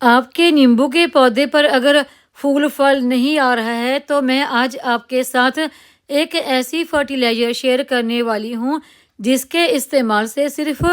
आपके नींबू के पौधे पर अगर फूल फल नहीं आ रहा है तो मैं आज आपके साथ एक ऐसी फर्टिलाइज़र शेयर करने वाली हूँ जिसके इस्तेमाल से सिर्फ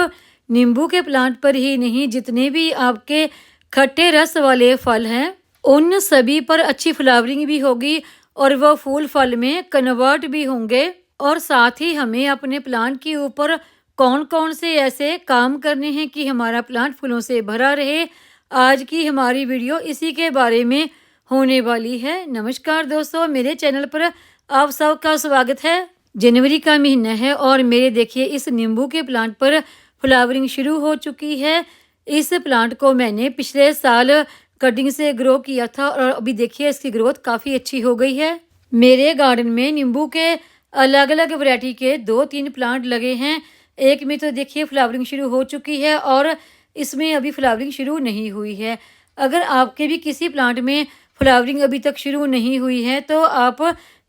नींबू के प्लांट पर ही नहीं, जितने भी आपके खट्टे रस वाले फल हैं उन सभी पर अच्छी फ्लावरिंग भी होगी और वह फूल फल में कन्वर्ट भी होंगे। और साथ ही हमें अपने प्लांट के ऊपर कौन कौन से ऐसे काम करने हैं कि हमारा प्लांट फूलों से भरा रहे, आज की हमारी वीडियो इसी के बारे में होने वाली है। नमस्कार दोस्तों, मेरे चैनल पर आप सबका स्वागत है। जनवरी का महीना है और मेरे देखिए इस नींबू के प्लांट पर फ्लावरिंग शुरू हो चुकी है। इस प्लांट को मैंने पिछले साल कटिंग से ग्रो किया था और अभी देखिए इसकी ग्रोथ काफ़ी अच्छी हो गई है। मेरे गार्डन में नींबू के अलग अलग वैरायटी के 2-3 प्लांट लगे हैं। एक में तो देखिए फ्लावरिंग शुरू हो चुकी है और इसमें अभी फ्लावरिंग शुरू नहीं हुई है। अगर आपके भी किसी प्लांट में फ्लावरिंग अभी तक शुरू नहीं हुई है तो आप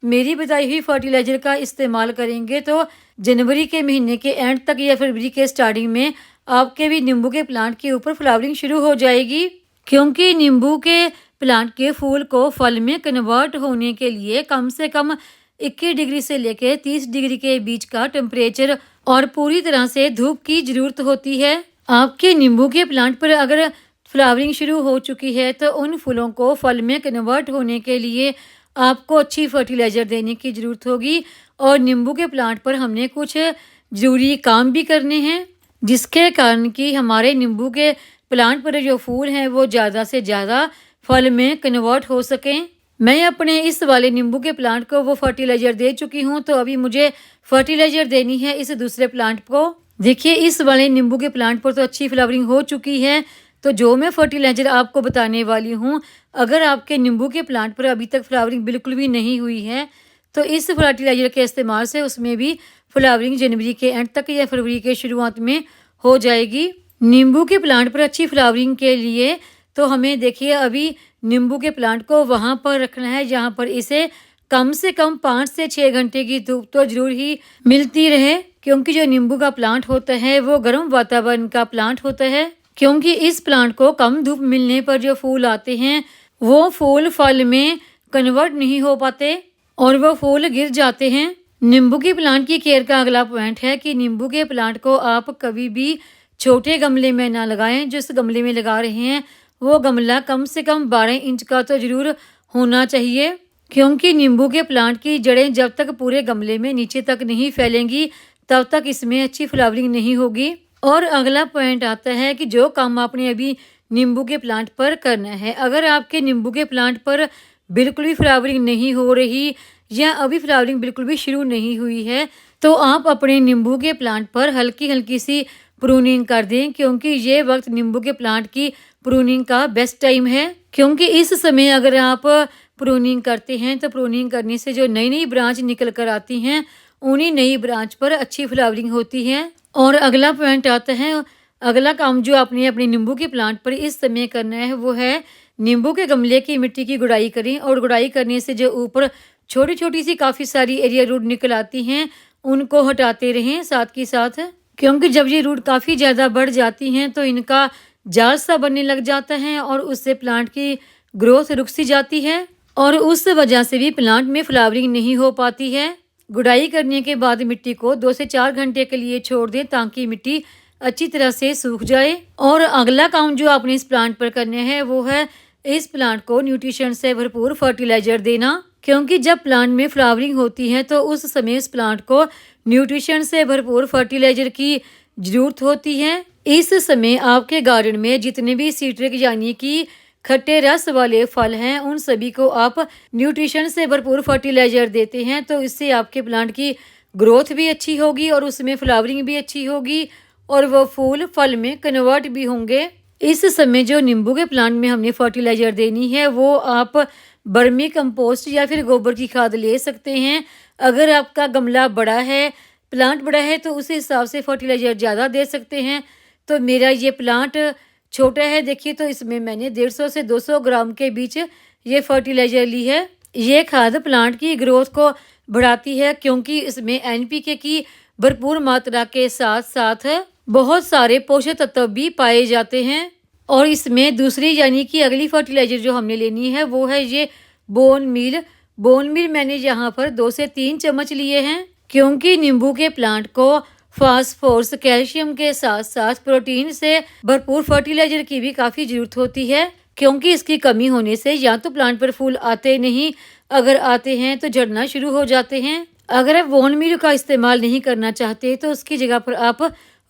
मेरी बताई हुई फर्टिलाइज़र का इस्तेमाल करेंगे तो जनवरी के महीने के एंड तक या फरवरी के स्टार्टिंग में आपके भी नींबू के प्लांट के ऊपर फ्लावरिंग शुरू हो जाएगी। क्योंकि नींबू के प्लांट के फूल को फल में कन्वर्ट होने के लिए कम से कम 21 डिग्री से लेकर 30 डिग्री के बीच का टेम्परेचर और पूरी तरह से धूप की ज़रूरत होती है। आपके नींबू के प्लांट पर अगर फ्लावरिंग शुरू हो चुकी है तो उन फूलों को फल में कन्वर्ट होने के लिए आपको अच्छी फर्टिलाइज़र देने की ज़रूरत होगी। और नींबू के प्लांट पर हमने कुछ ज़रूरी काम भी करने हैं जिसके कारण कि हमारे नींबू के प्लांट पर जो फूल हैं वो ज़्यादा से ज़्यादा फल में कन्वर्ट हो सकें। मैं अपने इस वाले नींबू के प्लांट को वो फर्टिलाइज़र दे चुकी हूँ, तो अभी मुझे फर्टिलाइज़र देनी है इस दूसरे प्लांट को। देखिए इस वाले नींबू के प्लांट पर तो अच्छी फ्लावरिंग हो चुकी है, तो जो मैं फर्टिलाइज़र आपको बताने वाली हूँ, अगर आपके नींबू के प्लांट पर अभी तक फ्लावरिंग बिल्कुल भी नहीं हुई है तो इस फर्टिलाइज़र के इस्तेमाल से उसमें भी फ्लावरिंग जनवरी के एंड तक या फरवरी के शुरुआत में हो जाएगी। नींबू के प्लांट पर अच्छी फ्लावरिंग के लिए तो हमें देखिए अभी नींबू के प्लांट को वहाँ पर रखना है जहाँ पर इसे कम से कम 5 से 6 घंटे की धूप तो जरूर ही मिलती रहे। क्योंकि जो नींबू का प्लांट होता है वो गर्म वातावरण का प्लांट होता है। क्योंकि इस प्लांट को कम धूप मिलने पर जो फूल आते हैं वो फूल फल में कन्वर्ट नहीं हो पाते और वो फूल गिर जाते हैं। नींबू के प्लांट की केयर का अगला पॉइंट है कि नींबू के प्लांट को आप कभी भी छोटे गमले में ना लगाएं। जिस गमले में लगा रहे हैं वो गमला कम से कम 12 इंच का तो ज़रूर होना चाहिए। क्योंकि नींबू के प्लांट की जड़ें जब तक पूरे गमले में नीचे तक नहीं फैलेंगी तब तक इसमें अच्छी फ्लावरिंग नहीं होगी। और अगला पॉइंट आता है कि जो काम आपने अभी नींबू के प्लांट पर करना है, अगर आपके नींबू के प्लांट पर बिल्कुल भी फ्लावरिंग नहीं हो रही या अभी फ्लावरिंग बिल्कुल भी शुरू नहीं हुई है तो आप अपने नींबू के प्लांट पर हल्की हल्की सी प्रूनिंग कर दें। क्योंकि ये वक्त नींबू के प्लांट की प्रूनिंग का बेस्ट टाइम है। क्योंकि इस समय अगर आप प्रूनिंग करते हैं तो प्रूनिंग करने से जो नई नई ब्रांच निकल कर आती हैं उन्हीं नई ब्रांच पर अच्छी फ्लावरिंग होती है। और अगला पॉइंट आता है, अगला काम जो आपने अपने नींबू के प्लांट पर इस समय करना है वो है नींबू के गमले की मिट्टी की गुड़ाई करें। और गुड़ाई करने से जो ऊपर छोटी छोटी सी काफ़ी सारी एरिया रूट निकल आती हैं उनको हटाते रहें साथ के साथ। क्योंकि जब ये रूट काफ़ी ज़्यादा बढ़ जाती हैं तो इनका जाल सा बनने लग जाता है और उससे प्लांट की ग्रोथ रुक सी जाती है और उस वजह से भी प्लांट में फ्लावरिंग नहीं हो पाती है। गुड़ाई करने के बाद मिट्टी को 2 से 4 घंटे के लिए छोड़ दें ताकि मिट्टी अच्छी तरह से सूख जाए। और अगला काम जो आपने इस प्लांट पर करना है वो है इस प्लांट को न्यूट्रिशन से भरपूर फर्टिलाइज़र देना। क्योंकि जब प्लांट में फ्लावरिंग होती है तो उस समय इस प्लांट को न्यूट्रिशन से भरपूर फर्टिलाइज़र की ज़रूरत होती है। इस समय आपके गार्डन में जितने भी सिट्रिक यानी कि खट्टे रस वाले फल हैं उन सभी को आप न्यूट्रिशन से भरपूर फर्टिलाइज़र देते हैं तो इससे आपके प्लांट की ग्रोथ भी अच्छी होगी और उसमें फ्लावरिंग भी अच्छी होगी और वो फूल फल में कन्वर्ट भी होंगे। इस समय जो नींबू के प्लांट में हमने फर्टिलाइज़र देनी है वो आप बर्मी कंपोस्ट या फिर गोबर की खाद ले सकते हैं। अगर आपका गमला बड़ा है, प्लांट बड़ा है तो उस हिसाब से फर्टिलाइज़र ज़्यादा दे सकते हैं। तो मेरा ये प्लांट छोटा है, देखिए तो इसमें मैंने 150 से 200 ग्राम के बीच ये फर्टिलाइज़र ली है। ये खाद प्लांट की ग्रोथ को बढ़ाती है क्योंकि इसमें NPK की भरपूर मात्रा के साथ साथ बहुत सारे पोषक तत्व भी पाए जाते हैं। और इसमें दूसरी यानी कि अगली फर्टिलाइज़र जो हमने लेनी है वो है ये बोन मील। बोन मील मैंने यहाँ पर 2 से 3 चम्मच लिए हैं, क्योंकि नींबू के प्लांट को फास्फोरस, कैल्शियम के साथ साथ प्रोटीन से भरपूर फर्टिलाइज़र की भी काफ़ी ज़रूरत होती है, क्योंकि इसकी कमी होने से या तो प्लांट पर फूल आते नहीं, अगर आते हैं तो झड़ना शुरू हो जाते हैं। अगर आप बोन मील का इस्तेमाल नहीं करना चाहते तो उसकी जगह पर आप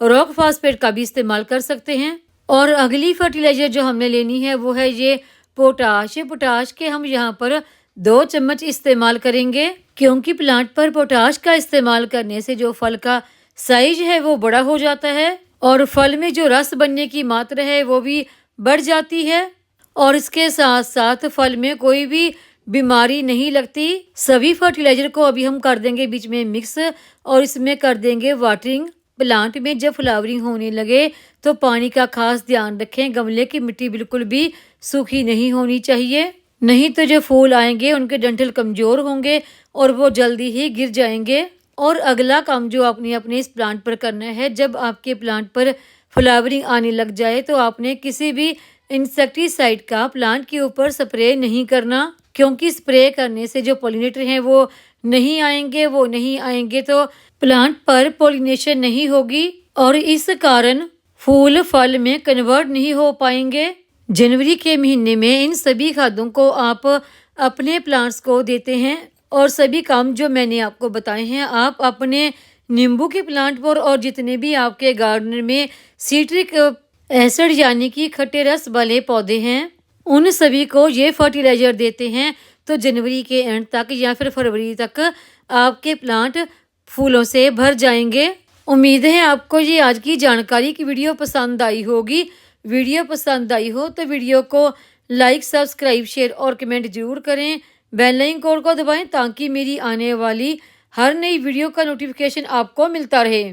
रॉक फॉस्फेट का भी इस्तेमाल कर सकते हैं। और अगली फर्टिलाइज़र जो हमने लेनी है वो है ये पोटाश। पोटाश के हम यहाँ पर 2 चम्मच इस्तेमाल करेंगे, क्योंकि प्लांट पर पोटाश का इस्तेमाल करने से जो फल का साइज है वो बड़ा हो जाता है और फल में जो रस बनने की मात्रा है वो भी बढ़ जाती है और इसके साथ साथ फल में कोई भी बीमारी नहीं लगती। सभी फर्टिलाइज़र को अभी हम कर देंगे बीच में मिक्स और इसमें कर देंगे वाटरिंग। प्लांट में जब फ्लावरिंग होने लगे तो पानी का खास ध्यान रखें। गमले की मिट्टी बिल्कुल भी सूखी नहीं होनी चाहिए, नहीं तो जो फूल आएंगे उनके डंठल कमज़ोर होंगे और वो जल्दी ही गिर जाएंगे। और अगला काम जो आपने अपने इस प्लांट पर करना है, जब आपके प्लांट पर फ्लावरिंग आने लग जाए तो आपने किसी भी इंसेक्टिसाइड का प्लांट के ऊपर स्प्रे नहीं करना, क्योंकि स्प्रे करने से जो पॉलिनेटर हैं वो नहीं आएंगे तो प्लांट पर पॉलिनेशन नहीं होगी और इस कारण फूल फल में कन्वर्ट नहीं हो पाएंगे। जनवरी के महीने में इन सभी खादों को आप अपने प्लांट्स को देते हैं और सभी काम जो मैंने आपको बताए हैं आप अपने नींबू के प्लांट पर और जितने भी आपके गार्डन में सिट्रिक एसिड यानी कि खट्टे रस वाले पौधे हैं उन सभी को ये फर्टिलाइज़र देते हैं तो जनवरी के एंड तक या फिर फरवरी तक आपके प्लांट फूलों से भर जाएंगे। उम्मीद है आपको ये आज की जानकारी की वीडियो पसंद आई होगी। वीडियो पसंद आई हो तो वीडियो को लाइक, सब्सक्राइब, शेयर और कमेंट जरूर करें। बेल आइकन को दबाएं ताकि मेरी आने वाली हर नई वीडियो का नोटिफिकेशन आपको मिलता रहे।